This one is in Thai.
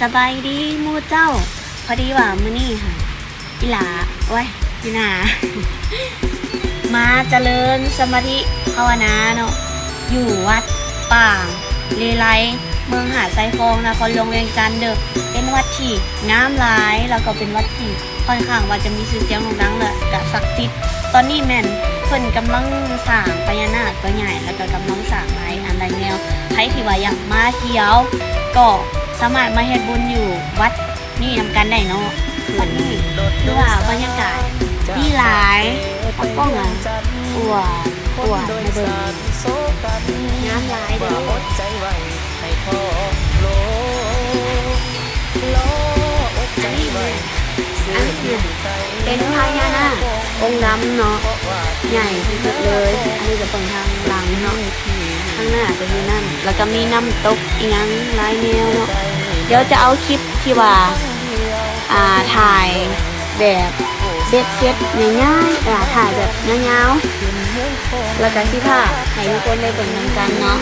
สบายดีหมู่เจ้าพอดีว่ามื้อนี้ค่ะอีหลาโอ้ยพี่นา มาเจริญสมาธิภาวนาเนาะอยู่วัดป่างเลไลเมืองหาดทรายทองนครหลวงเวียงจันทน์เด้อเป็นวัดที่งามหลายแล้วก็เป็นวัดที่ค่อนข้างว่าจะมีชื่อเสียงโด่งดังเลยกะศักดิ์สิทธิ์ตอนนี้แม่นเพิ่นกำลังสร้างพญานาคตัวใหญ่แล้วก็กำลังสร้างหลายอันหลายแนวใครที่ว่าอยากมาเที่ยวก็สามารถมาเฮ็ดบุญอยู่วัดนี่นำกันได้เนาะวัดนี้หรือว่าบรรยากาศดีหลายแล้วก็งานอวดในเบิ่งงามหลายเด้ออันนี้เป็นพญานาคองค์ดำเนาะใหญ่ที่สุดเลยอันนี้จะเป็นทางหลังเนาะข้างหน้าจะมีนั่นแล้วก็มีน้ำตกอีกอย่างหลายแนวเนาะเดี๋ยวจะเอาคลิปที่ว่าถ่ายแบบเบ็ดเซ็ตง่ายๆถ่ายแบบยาวๆแล้วก็สิพาให้ทุกคนได้เบิ่งนำกันเนาะ